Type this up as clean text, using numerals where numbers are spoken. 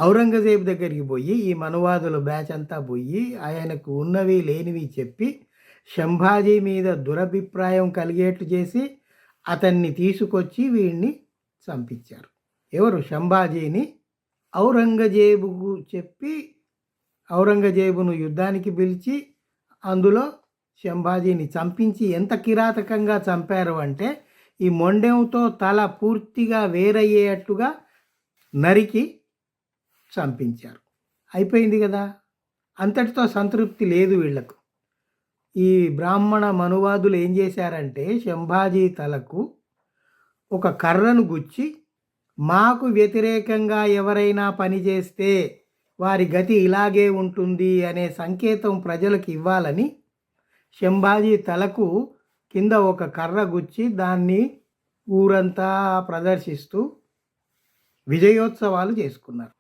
ఔరంగజేబు దగ్గరికి పోయి ఈ మనువాదుల బ్యాచ్ అంతా పోయి ఆయనకు ఉన్నవి లేనివి చెప్పి శంభాజీ మీద దురభిప్రాయం కలిగేట్లు చేసి అతన్ని తీసుకొచ్చి వీడిని చంపించారు. ఎవరు? శంభాజీని ఔరంగజేబుకు చెప్పి ఔరంగజేబును యుద్ధానికి పిలిచి అందులో శంభాజీని చంపించి ఎంత కిరాతకంగా చంపారు అంటే ఈ మొండెంతో తల పూర్తిగా వేరయ్యేట్టుగా నరికి చంపించారు. అయిపోయింది కదా. అంతటితో సంతృప్తి లేదు వీళ్లకు. ఈ బ్రాహ్మణ మనువాదులు ఏం చేశారంటే శంభాజీ తలకు ఒక కర్రను గుచ్చి మాకు వ్యతిరేకంగా ఎవరైనా పనిచేస్తే వారి గతి ఇలాగే ఉంటుంది అనే సంకేతం ప్రజలకు ఇవ్వాలని శంభాజీ తలకు కింద ఒక కర్ర గుచ్చి దాన్ని ఊరంతా ప్రదర్శిస్తూ విజయోత్సవాలు చేసుకున్నారు.